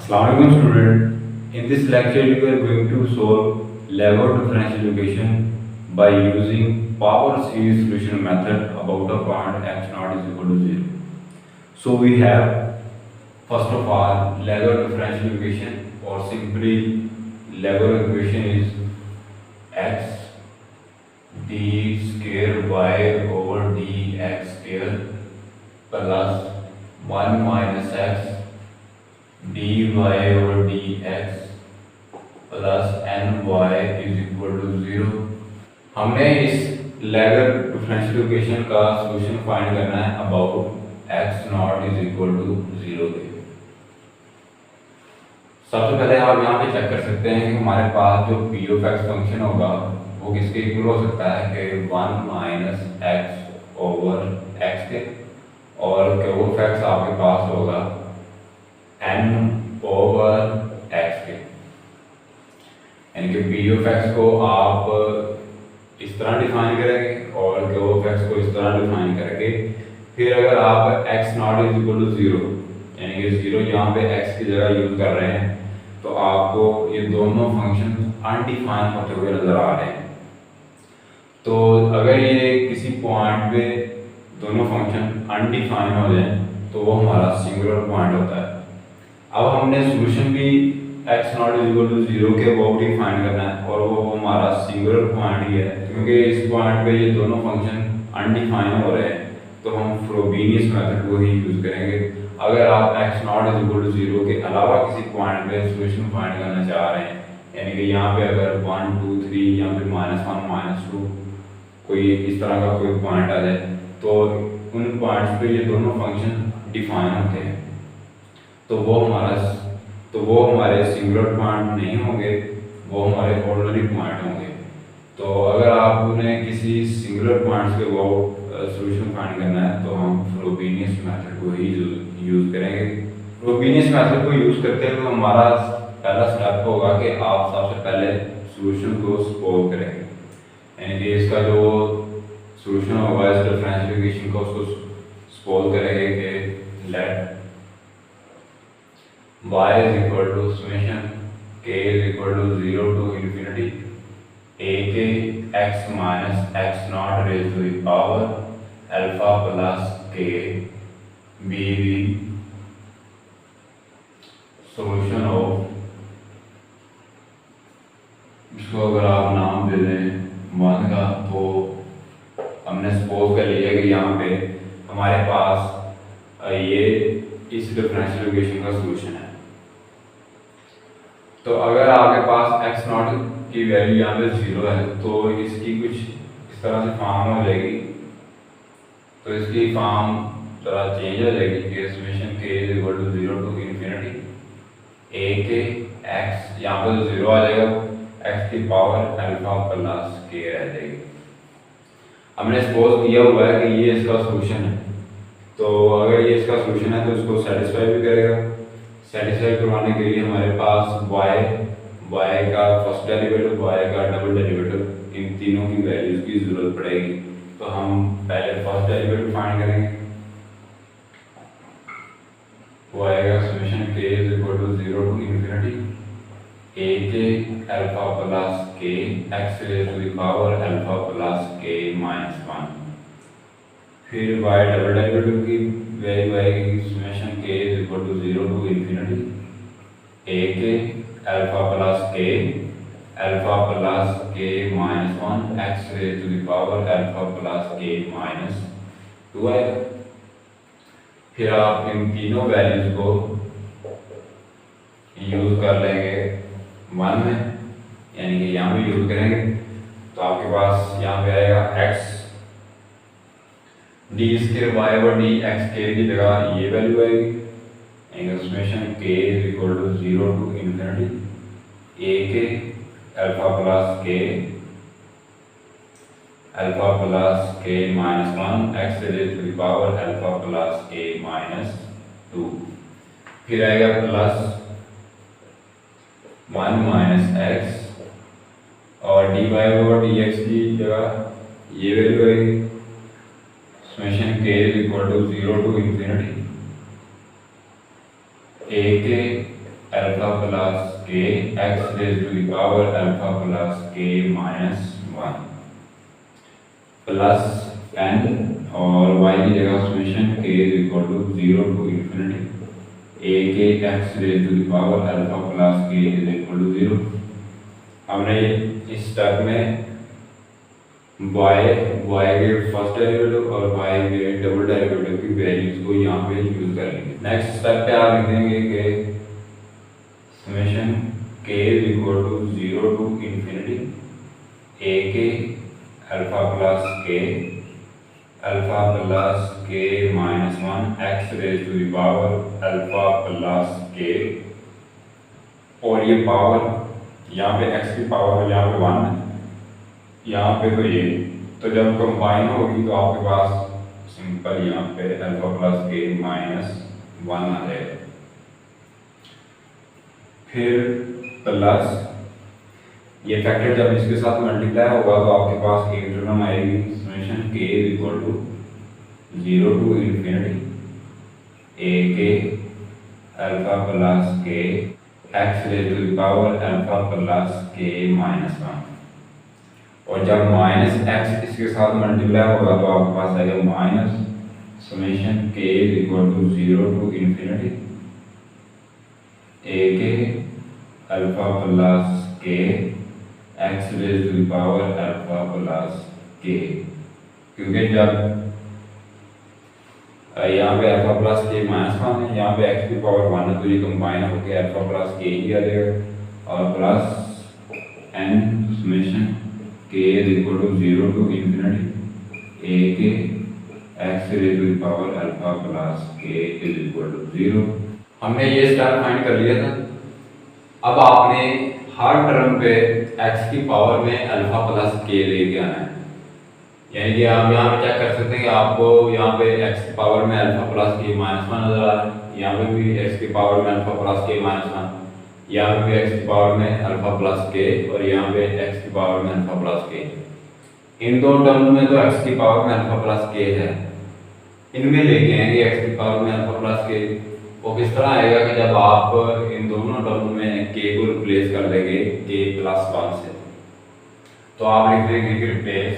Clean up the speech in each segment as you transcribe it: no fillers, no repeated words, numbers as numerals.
Assalamualaikum student. In this lecture we are going to solve Lagrange differential equation by using power series solution method about a point x naught is equal to 0. So we have first of all Lagrange differential equation, or simply Lagrange equation is x d square y over dx square plus 1 minus x dy over dx plus ny is equal to 0। हमने इस Laguerre differential equation का solution find करना है about x naught is equal to 0 के। सबसे पहले आप यहाँ पे चेक कर सकते हैं कि हमारे पास जो p ऑफ x फंक्शन होगा वो किसके इक्वल हो सकता है कि 1 माइनस x ओवर x के, और q ऑफ x आपके पास होगा n ओवर x के। यानी कि p ऑफ x को आप इस तरह डिफाइन करेंगे और q ऑफ x को इस तरह डिफाइन करेंगे। फिर अगर आप x naught is equal to 0 यानी कि 0 यहाँ पे x की जगह यूज कर रहे हैं तो आपको ये दोनों फंक्शन अनडिफाइन होते हुए नजर आ रहे हैं। तो अगर ये किसी पॉइंट पे दोनों फंक्शन अनडिफाइन हो जाए तो वो हमारा सिंगुलर पॉइंट होता है। अब हमने सॉल्यूशन भी x naught is equal to 0 के अबाउट ही फाइंड करना है, और वो हमारा सिंगुलर पॉइंट ही है क्योंकि इस पॉइंट पे ये दोनों फंक्शन अनडिफाइन हो रहे हैं तो हम फ्रोबेनियस मेथड को ही यूज करेंगे। अगर आप x naught is equal to 0 के अलावा किसी पॉइंट पे सॉल्यूशन फाइंड करना चाह रहे हैं, यानी कि यहाँ पे अगर 1 2 3 या फिर -1 -2 कोई इस तरह का कोई पॉइंट आ जाए तो उन पॉइंट्स पे ये दोनों फंक्शन डिफाइन होते हैं तो वो हमारे सिंगुलर पॉइंट नहीं होंगे, वो हमारे ऑर्डिनरी पॉइंट होंगे। तो अगर आपने किसी सिंगुलर पॉइंट्स के अबाउट सॉल्यूशन फाइंड करना है तो हम फ्रोबेनियस मेथड को ही यूज करेंगे। फ्रोबेनियस मेथड को यूज करते हुए हमारा पहला स्टेप होगा कि आप सबसे पहले सॉल्यूशन को सपोज करेंगे, यानी कि इसका जो सॉल्यूशन होगा इस डिफरेंशियल इक्वेशन को उसको सपोज करेंगे कि late y is equal to summation k is equal to 0 to infinity a k x minus x naught raised to the power alpha plus k be the solution of, इसको अगर आप नाम दे दें 1 का तो हमने सपोज कर लिया कि यहाँ पे हमारे पास ये इस डिफरेंशियल इक्वेशन का सॉल्यूशन है। तो अगर आपके पास x नॉट की वैल्यू यहाँ पे 0 है तो इसकी कुछ इस तरह से फॉर्म हो जाएगी। तो इसकी फॉर्म थोड़ा चेंज हो जाएगी कि summation k is equal to 0 to infinity a k x, यहाँ पे तो 0 आ जाएगा, x की पावर अल्फा प्लस k रह जाएगी। हमने सपोज किया हुआ है कि ये इसका सॉल्यूशन है, तो अगर ये इसका सॉल्यूशन है तो इसको सेटिस्फाई भी करेगा। सेटिस्फाई करवाने के लिए हमारे पास y का फर्स्ट डेरिवेटिव, y का डबल डेरिवेटिव, इन तीनों की वैल्यूज की जरूरत पड़ेगी। तो हम पहले फर्स्ट डेरिवेटिव फाइंड करेंगे। y का summation k is equal to 0 to infinity a k alpha plus k x raise to the power alpha plus k minus 1। फिर y डबल डेरिवेटिव की वैल्यू आएगी summation k is equal to 0 to infinity a k alpha plus k minus 1 x raise to the power alpha plus k minus 2 आएगा। फिर आप इन तीनों values को use कर लेंगे 1 में, यानी कि यहाँ भी यूज करेंगे तो आपके पास यहाँ पे आएगा x d square y over d x के की जगह ये वैल्यू आएगी, summation k is equal to 0 to infinity a k alpha plus k minus 1 x raise to the power alpha plus k minus 2। फिर आएगा प्लस 1 माइनस x और dy over dx की जगह ये वैल्यू आएगी, summation k is equal to 0 to infinity a k plus k x raise to the power alpha plus k minus 1 plus n और y की जगह summation k is equal to 0 to infinity a k x raise to the power alpha plus k is equal to 0। हमने इस step में y के first derivative और y के double derivative की वैल्यूज को यहाँ पे यूज कर लेंगे। नेक्स्ट स्टेप पे आप लिख देंगे कि summation k is equal to 0 to infinity a k alpha plus k minus 1 x raise to the power alpha plus k, और ये पावर यहाँ पे x की पावर यहाँ पे 1 है, यहाँ पे तो ये, तो जब कंबाइन होगी तो आपके पास सिंपल यहाँ पे अल्फा प्लस के माइनस 1 आ जाएगा। फिर प्लस ये फैक्टर जब इसके साथ मल्टीप्लाई होगा तो आपके पास एक टर्म आएगी summation k is equal to 0 to infinity a k alpha plus k x raise to the power alpha plus k minus 1, और जब माइनस एक्स इसके साथ मल्टीप्लाई होगा तो आपके पास आएगा minus summation k is equal to 0 to infinity a k alpha plus k x raise to the power alpha plus k, क्योंकि जब यहाँ पे अल्फा प्लस के माइनस 1 है, यहाँ पे एक्स की पावर 1 है, तो ये कंबाइन होकर अल्फा प्लस के ही आ जाएगा और plus n summation k is equal to 0 to infinity a k x raise to the power alpha plus k is equal to 0। हमने ये स्टेप फाइंड कर लिया था। अब आपने हर टर्म पे x की पावर में अल्फा प्लस के लेके आना है, यानी कि आप यहाँ पे चेक कर सकते हैं कि आपको यहाँ पे x की पावर में अल्फा प्लस के माइनस 1 नजर आ रहा है, यहाँ पे भी x की पावर में अल्फा प्लस के माइनस 1, यहाँ पे भी x की पावर में अल्फा प्लस के, और यहाँ पे x की पावर में अल्फा प्लस के। इन दो टर्म में तो x की पावर में अल्फा प्लस के है, इनमें लेके आएंगे x की पावर में अल्फा प्लस के। वो किस तरह आएगा कि जब आप इन दोनों टर्म में k को रिप्लेस कर देंगे k प्लस 1 से, तो आप लिख देंगे कि replace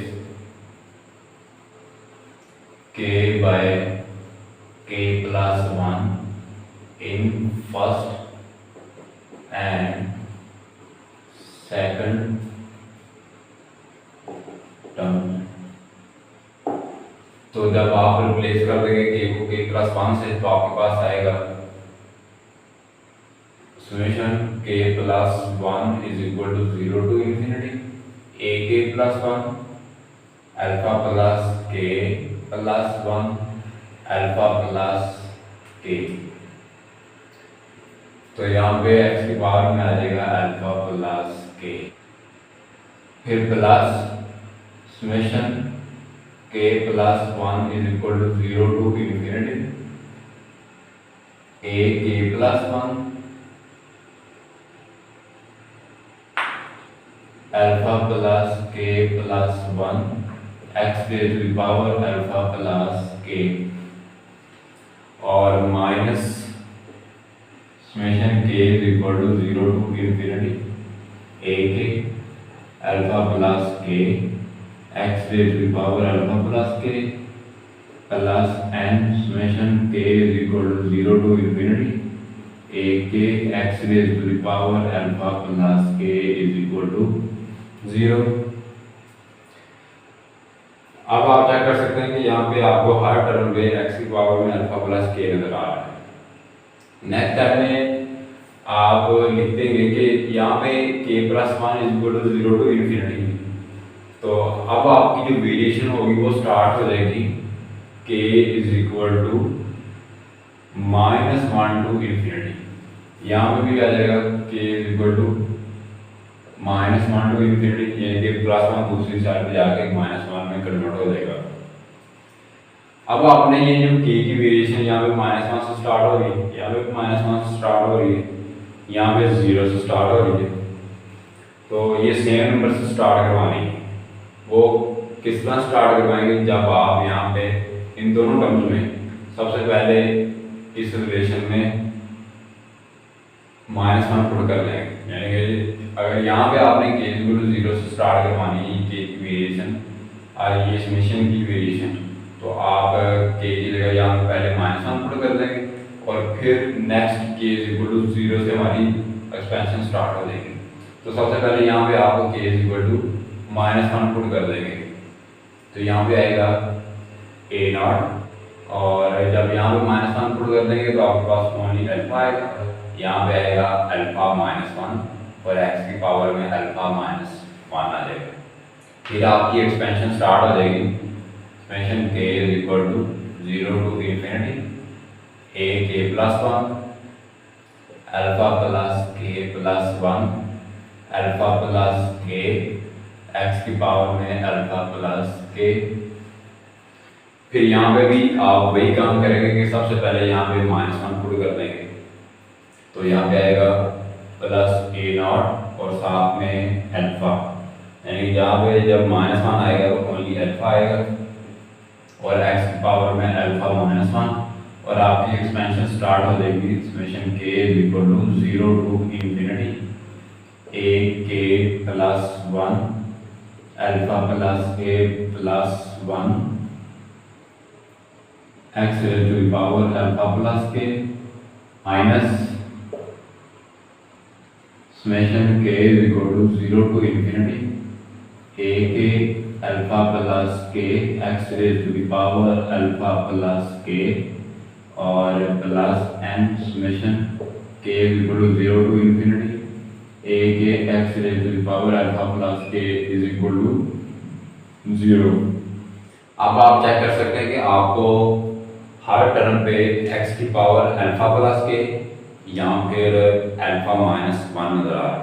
k by k plus 1 in first and second term. तो जब आप रिप्लेस कर देंगे k को k प्लस 1 से, तो आपके पास आएगा summation k plus 1 is equal to 0 to infinity a k plus 1 alpha plus k plus 1 alpha plus k। तो यहाँ पे x की पावर में आ जाएगा अल्फा प्लस k, फिर plus summation k plus 1 is equal to 0 to infinity a k plus 1 alpha plus k plus 1 x raise to the power alpha plus k, और minus summation k is equal to 0 to infinity a k alpha plus k x raise to the power alpha plus k plus n summation k is equal to 0 to infinity a k x raise to the power alpha plus k is equal to 0। अब आप क्या कर सकते हैं कि यहाँ पे आपको हर टर्म पे x की पावर में अल्फा प्लस k नजर आ रहा है। नेक्स्ट स्टेप में आप लिख देंगे कि यहाँ पे k plus 1 is equal to 0 to infinity, तो अब आपकी जो वेरिएशन होगी वो स्टार्ट हो जाएगी k is equal to minus 1 to infinity. यहाँ पे भी आ जाएगा k is equal to minus 1 to infinity, यानी कि प्लस 1 दूसरी साइड पे जाके माइनस 1 में कन्वर्ट हो जाएगा। अब आपने ये जो k की वेरिएशन यहाँ पे माइनस 1 से स्टार्ट हो रही है, यहाँ पे माइनस 1 से स्टार्ट हो रही है, यहाँ पे 0 से स्टार्ट हो रही है, तो ये सेम नंबर से स्टार्ट करवानी है। वो किस तरह स्टार्ट करवाएंगे, जब आप यहाँ पे इन दोनों टर्म्स में सबसे पहले इस रिलेशन में -1 पुट कर लेंगे। यानी कि अगर यहाँ पे आपने के इक्वल टू 0 से स्टार्ट करवानी है के की वेरिएशन और ये समेशन की वेरिएशन, तो आप के की जगह यहाँ पे पहले -1 पुट कर देंगे और फिर नेक्स्ट के इक्वल टू 0 से हमारी एक्सपेंशन स्टार्ट हो जाएगी। तो सबसे पहले यहाँ पे आप के इक्वल टू -1 पुट कर देंगे, तो यहाँ पे आएगा a0 और जब यहाँ पे -1 पुट कर देंगे तो आपके पास ओनली अल्फा आएगा, यहाँ पे आएगा अल्फा -1 और x की पावर में अल्फा -1 आ जाएगा। फिर आपकी एक्सपेंशन स्टार्ट हो जाएगी। Expansion k is equal to 0 to infinity a k plus 1 alpha plus k plus 1 alpha plus k x की पावर में अल्फा प्लस k। फिर यहाँ पे भी आप वही काम करेंगे कि सबसे पहले यहाँ पे -1 पुट कर देंगे, तो यहाँ पे आएगा प्लस a0 और साथ में अल्फा, यानी यहाँ पे जब -1 आएगा तो ओनली अल्फा आएगा और x की पावर में अल्फा -1 और आपकी एक्सपेंशन स्टार्ट हो जाएगी। Summation k is equal to 0 to infinity a k plus 1 alpha plus k plus 1 x raise to the power alpha plus k minus summation k is equal to 0 to infinity a k alpha plus k x raise to the power alpha plus k और plus n summation k is equal to 0 to infinity a k x raise to the power alpha plus k is equal to 0। अब आप check कर सकते हैं कि आपको हर term पे x की पावर अल्फा प्लस के या फिर अल्फा -1 नज़र आ रहा है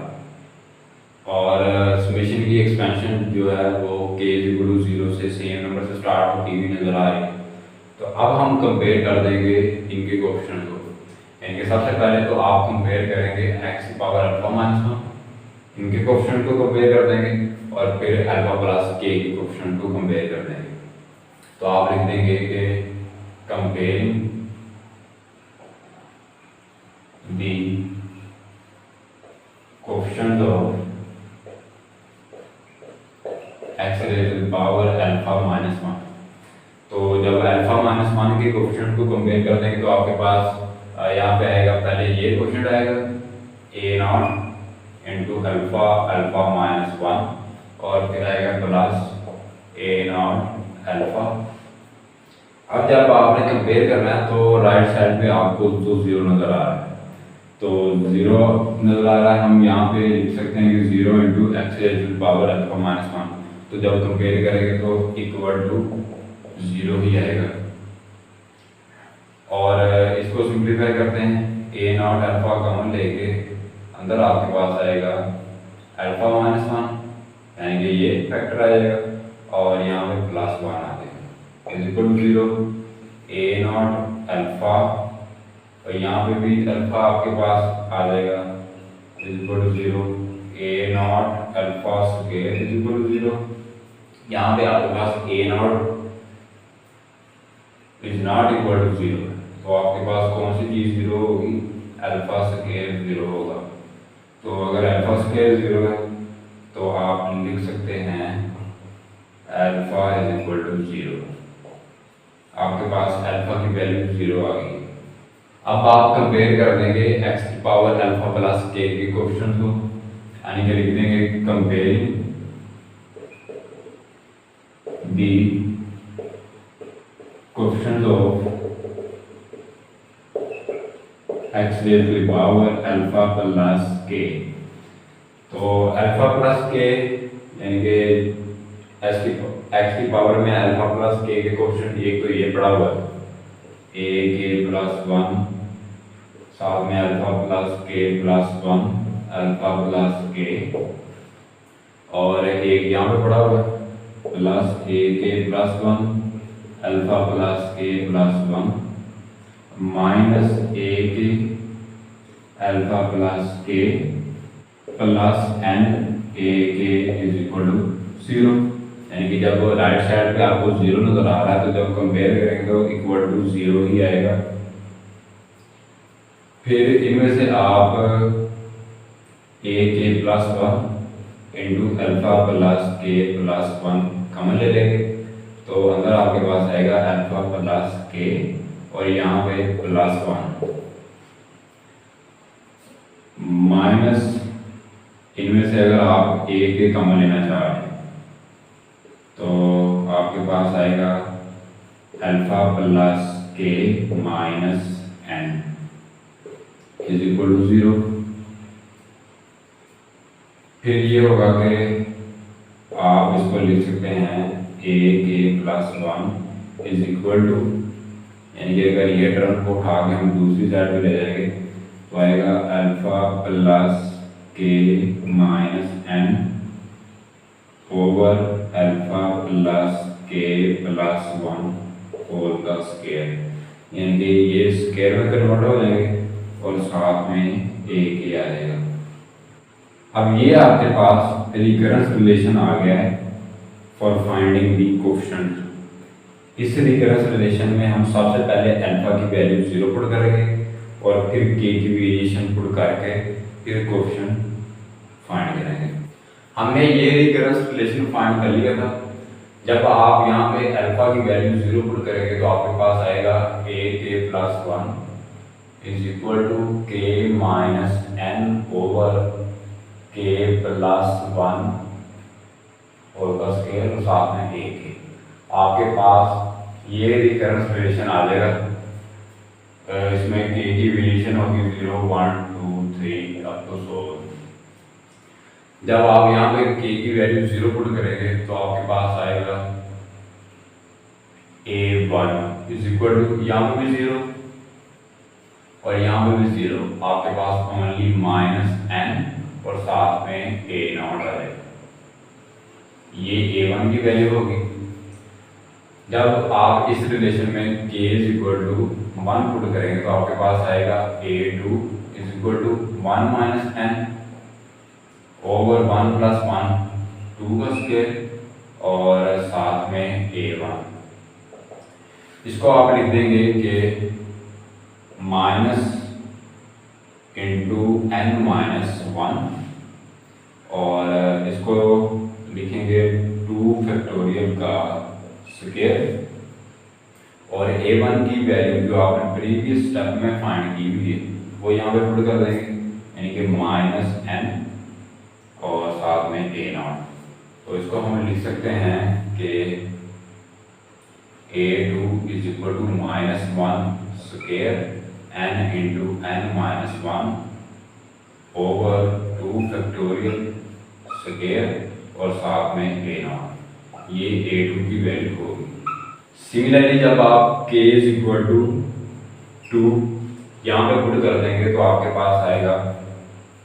और समेशन की एक्सपेंशन जो है वो k इक्वल टू 0 से सेम नंबर से स्टार्ट होती हुई नज़र आ रही है। तो अब हम कंपेयर कर देंगे इनके कोएफिशिएंट को। यानी कि सबसे पहले तो आप कंपेयर करेंगे x की पावर अल्फा -1, इनके कोएफिशिएंट को कंपेयर कर देंगे और फिर अल्फा प्लस k के कोएफिशिएंट को कंपेयर कर देंगे। तो आप लिख देंगे कि comparing the coefficients of x raised to the power alpha -1। तो जब अल्फा -1 के कोएफिशिएंट को कंपेयर कर देंगे तो आपके पास यहाँ पे आएगा, पहले ये कोएफिशिएंट आएगा a0 इंटू अल्फा -1 और फिर आएगा प्लस a0 अल्फा। अब जब आपने कंपेयर करना है तो राइट साइड पे आपको तो 0 नज़र आ रहा है, तो 0 नज़र आ रहा है, हम यहाँ पे लिख सकते हैं कि 0 into x raise to the power alpha -1। तो जब कंपेयर करेंगे तो इक्वल टू 0 ही आएगा और इसको सिंप्लीफाई करते हैं, a0 अल्फा कॉमन लेके अंदर आपके पास आएगा अल्फा -1 यानी कि ये फैक्टर आ जाएगा और यहाँ पे प्लस 1 आ जाएगा is equal to 0 a0 alpha और यहाँ पे भी अल्फा आपके पास आ जाएगा is equal to 0 a0 alpha square is equal to 0। यहाँ पे आपके पास a0 is not equal to 0, तो आपके पास कौन सी चीज़ 0 होगी, अल्फा स्क्वायर 0 होगा। तो अगर अल्फा स्क्वायर 0 है तो आप लिख सकते हैं अल्फा इज इक्वल टू 0, आपके पास अल्फा की वैल्यू 0 आ गई। अब आप कंपेयर कर देंगे x की पावर अल्फा प्लस k के कोएफिशिएंट को, यानी कि लिख देंगे comparing the coefficient of x raise to the power alpha plus k। तो अल्फा प्लस k यानी कि x की पावर में अल्फा प्लस k के कोएफिशिएंट एक तो ये पड़ा हुआ है a k प्लस 1 साथ में alpha plus k plus 1 alpha plus k और एक यहाँ पे पड़ा हुआ है plus a k plus 1 alpha plus k plus 1 minus a k alpha plus k plus n a k is equal to 0। यानी कि जब राइट साइड पे आपको 0 नज़र आ रहा है तो जब कंपेयर करेंगे तो इक्वल टू 0 ही आएगा। फिर इनमें से आप ए k plus one into alpha plus k plus one common ले लेंगे, तो अंदर आपके पास आएगा अल्फा प्लस के और यहाँ पे प्लस वन माइनस इनमें से अगर आप ए के कॉमन लेना चाह रहे हैं तो आपके पास आएगा alpha plus k minus n is equal to 0। फिर ये होगा कि आप इसको लिख सकते हैं a k plus one is equal to, यानी कि अगर ये टर्म को उठा के हम दूसरी साइड पे ले जाएंगे तो आएगा alpha plus k minus n over alpha plus k plus one whole का स्क्वायर, यानी कि ये स्क्वायर में कन्वर्ट हो जाएंगे और साथ में ए के आ जाएगा। अब ये आपके पास रिकरेंस रिलेशन आ गया है फॉर फाइंडिंग दी कोएफिशिएंट। इस रिकरेंस रिलेशन में हम सबसे पहले अल्फा की वैल्यू 0 पुट करेंगे और फिर के की वेरिएशन पुट करके फिर कोएफिशिएंट फाइंड करेंगे। हमने ये रिकरेंस रिलेशन फाइंड कर लिया था। जब आप यहाँ पे अल्फा की वैल्यू 0 पुट करेंगे तो आपके पास आएगा a k plus one is equal to k minus n over k plus one और का स्क्वायर और साथ में ए के। आपके पास ये रिकरेंस रिलेशन आ जाएगा। इसमें के की वेरिएशन होगी 0 1 2 3 अप टू 100। जब आप यहाँ पे के की वैल्यू 0 पुट करेंगे तो आपके पास आएगा a1 इज इक्वल टू यहाँ पे भी 0 और यहाँ पे भी 0। आपके पास ओनली माइनस एन और साथ में ए नॉट आएगा। ये a1 की वैल्यू होगी। जब आप इस रिलेशन में k is equal to 1 put करेंगे तो आपके पास आएगा a2 is equal to 1 minus n over 1 plus 1 2 का स्क्वायर और साथ में a1। इसको आप लिख देंगे कि minus into n minus one और इसको लिखेंगे 2 फैक्टोरियल का स्क्वायर और a1 की वैल्यू जो आपने प्रीवियस स्टेप में फाइंड की हुई है वो यहाँ पे पुट कर देंगे, यानी कि माइनस एन और साथ में ए नॉट। तो इसको हम लिख सकते हैं कि a2 is equal to minus one square n into n minus one over 2 factorial square और साथ में ए नॉट। ये a2 की वैल्यू होगी। सिमिलरली जब आप k इज इक्वल टू 2 यहाँ पे पुट कर देंगे तो आपके पास आएगा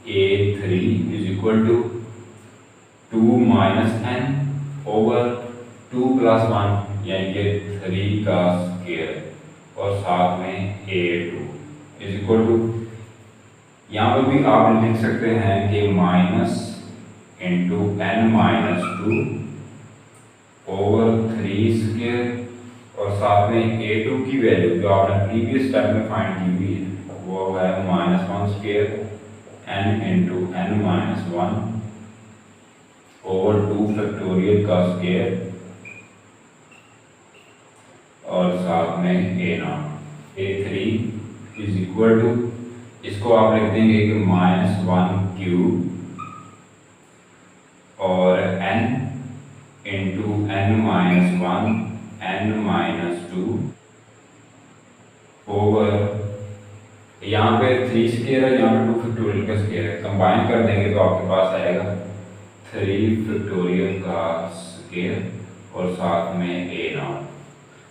a3 is equal to 2 minus n over 2 plus 1 यानी कि 3 का स्क्वायर और साथ में a2 इज इक्वल टू, यहाँ पे भी आप लिख सकते हैं कि minus into n minus 2 over 3 square और साथ में a2 की वैल्यू जो आपने प्रीवियस स्टेप में फाइंड की हुई है वो है minus 1 square n into n minus 1 over 2 factorial का स्क्वायर और साथ में a naught. a3 is equal to, इसको आप लिख देंगे कि माइनस 1 क्यूब और n into n minus 1 n minus 2 over, यहाँ पे 3 स्क्वायर है, यहाँ पे 2 फैक्टोरियल का स्क्वायर है, कंबाइन कर देंगे तो आपके पास आएगा 3 फैक्टोरियल का स्क्वायर और साथ में a नॉट।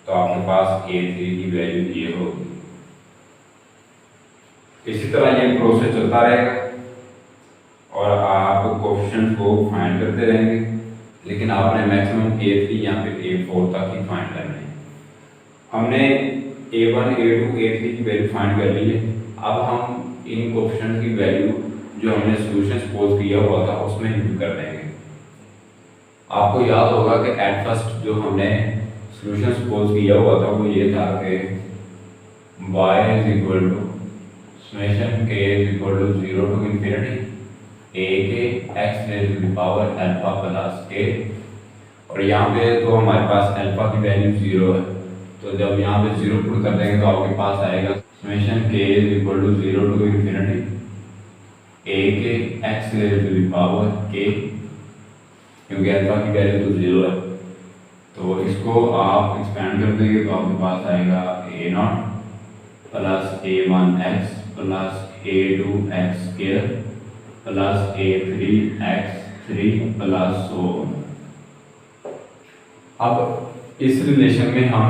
तो आपके पास a3 की वैल्यू ये होगी। इसी तरह ये प्रोसेस चलता रहेगा और आप कोएफिशिएंट को फाइंड करते रहेंगे, लेकिन आपने मैक्सिमम a3 या फिर a4 तक ही फाइंड करना है। हमने a1 a2 a3 की वैल्यू फाइंड कर ली है। अब हम इन कोएफिशिएंट की वैल्यू जो हमने सॉल्यूशन सपोज किया हुआ था उसमें यूज कर देंगे। आपको याद होगा कि एट फर्स्ट जो हमने सॉल्यूशन सपोज किया हुआ था वो ये था कि y is equal to summation k is equal to 0 to infinity a k x raise to the power alpha plus k। और यहाँ पे तो हमारे पास अल्फा की वैल्यू 0 है, तो जब यहाँ पे 0 पुट कर देंगे तो आपके पास आएगा summation k is equal to 0 to infinity a k x raise to the power k, क्योंकि अल्फा की वैल्यू तो 0 है। तो इसको आप एक्सपेंड कर देंगे तो आपके पास आएगा a0 plus a1x plus a2x square plus a3x3 plus so. अब इस रिलेशन में हम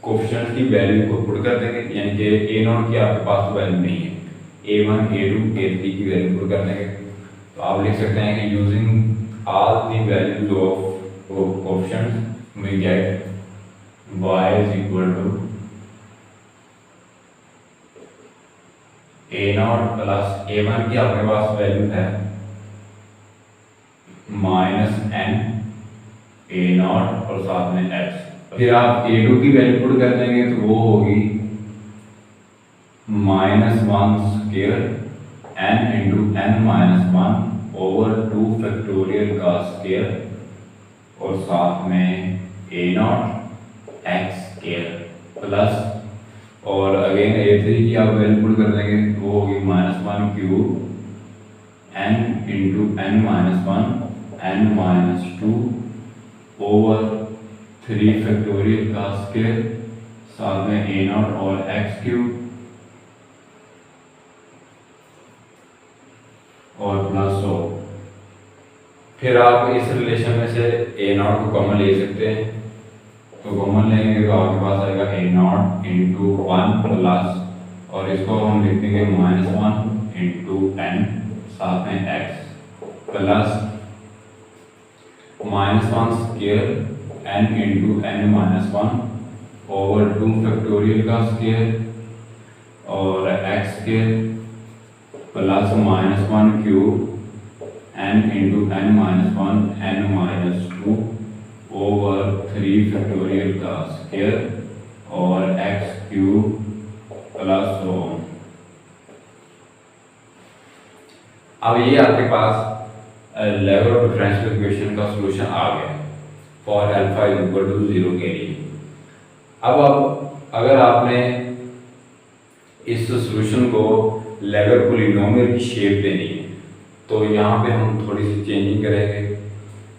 कोफिशिएंट की वैल्यू को पुट कर देंगे, यानी कि a0 की आपके पास तो वैल्यू नहीं है, a1 a2 a3 की वैल्यू पुट कर देंगे। तो आप लिख सकते हैं कि using all the values of coefficients we get y is equal to a0 plus a1 की आपके पास वैल्यू है -n a0 और साथ में x। फिर आप a2 की वैल्यू पुट कर देंगे तो वो होगी -1 square n into n-1 over 2 factorial का स्क्वायर और साथ में a0 x स्क्वायर प्लस, और अगेन a3 की आप वैल्यू पुट कर देंगे तो वो होगी -1 cube n into n-1 n-2 over 3 factorial का स्क्वायर साथ में a0 और x क्यूब और प्लस हो। फिर आप इस रिलेशन में से a0 को कॉमन ले सकते हैं, तो कॉमन लेंगे तो आपके पास आएगा a0 इंटू 1 प्लस, और इसको हम लिख देंगे -1 इंटू n साथ में x plus -1 square n into n-1 over 2 factorial का स्क्वायर और x square plus -1 cube n into n-1 n-2 over 3 factorial का स्क्वायर और x क्यूब प्लस 1। अब ये आपके पास लेवल ऑफ डिफरेंशियल इक्वेशन का सॉल्यूशन आ गया for alpha is equal to 0 के लिए। अब अगर आपने इस सॉल्यूशन को लेवल पॉलिनोमियल की शेप देनी है तो यहाँ पे हम थोड़ी सी चेंजिंग करेंगे।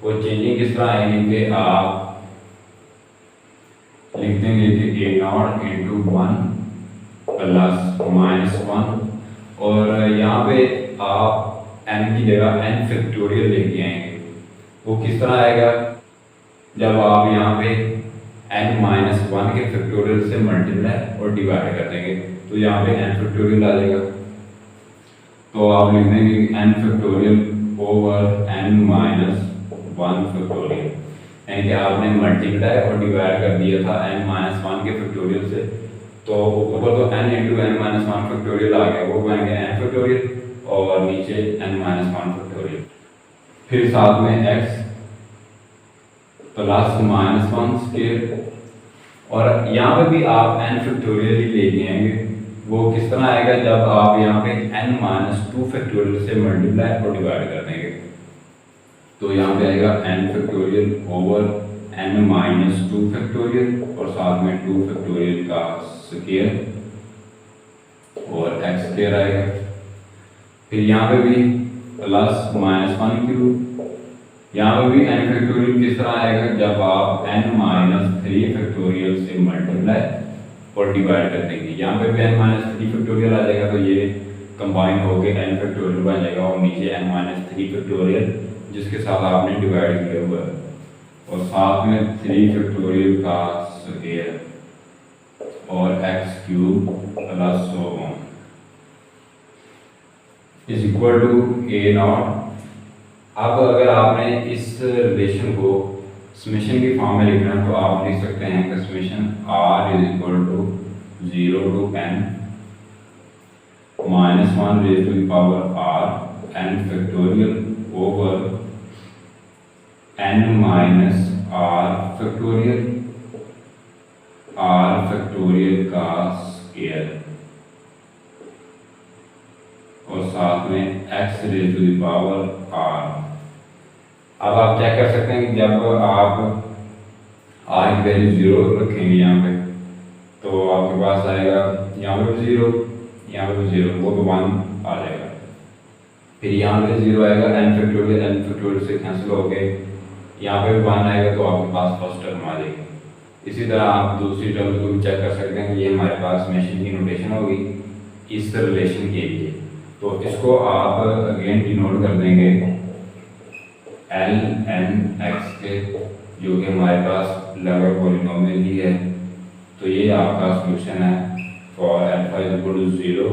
वो चेंजिंग किस तरह आएंगे कि आप लिख देंगे कि a0 इंटू 1 प्लस -1, और यहाँ पे आप n की जगह n फैक्टोरियल लेके आएंगे। वो किस तरह आएगा, जब आप यहाँ पे n-1 के फैक्टोरियल से मल्टीप्लाई और डिवाइड कर देंगे तो यहाँ पे n फैक्टोरियल आ जाएगा। तो आप लिख देंगे n factorial over n-1 factorial, यानी कि आपने मल्टीप्लाई और डिवाइड कर दिया था n-1 के फैक्टोरियल से, तो ऊपर तो n इंटू n-1 फैक्टोरियल आ गया, वो बनेंगे n फैक्टोरियल और नीचे n-1 फैक्टोरियल। फिर साथ में x प्लस -1 स्क्वायर, और यहाँ पे भी आप n फैक्टोरियल ही लेके आएंगे। वो किस तरह आएगा, जब आप यहाँ पे n-2 फैक्टोरियल से मल्टीप्लाई और डिवाइड कर देंगे तो यहाँ पे आएगा n factorial over n-2 factorial और साथ में 2 फैक्टोरियल का स्क्वायर और x स्क्वायर आएगा। फिर यहाँ पे भी प्लस -1 क्यूब, यहाँ पे भी n फैक्टोरियल किस तरह आएगा, जब आप n-3 फैक्टोरियल से मल्टीप्लाई और डिवाइड कर देंगे। यहाँ पे भी n-3 फैक्टोरियल आ जाएगा, तो ये कंबाइन होके n फैक्टोरियल बन जाएगा और नीचे n-3 फैक्टोरियल जिसके साथ आपने डिवाइड किया हुआ है, और साथ में 3 फैक्टोरियल का स्क्वायर और x cube plus is equal to a0। अब अगर आपने इस रिलेशन को समेशन की फॉर्म में लिखना है तो आप लिख सकते हैं कि summation r is equal to 0 to n -1 raise to the power r n factorial over n minus r factorial का स्क्वायर साथ में x raise to the power r। अब आप चेक कर सकते हैं कि जब आप r की वैल्यू 0 रखेंगे यहाँ पे तो आपके पास आएगा यहाँ पे भी 0, यहाँ पे भी 0, वो तो 1 आ जाएगा। फिर यहाँ पे 0 आएगा, n फैक्टोरियल से कैंसिल हो गए, यहाँ पे भी 1 आएगा तो आपके पास फर्स्ट टर्म आ जाएगी। इसी तरह आप दूसरी टर्म को भी चेक कर सकते हैं कि ये हमारे पास मेंशन की नोटेशन होगी इस रिलेशन के लिए। तो इसको आप अगेन डिनोट कर देंगे ln(x) के, जो कि हमारे पास लगभग पॉलिनोमियल ही है। तो ये आपका सोल्यूशन है for alpha is equal to 0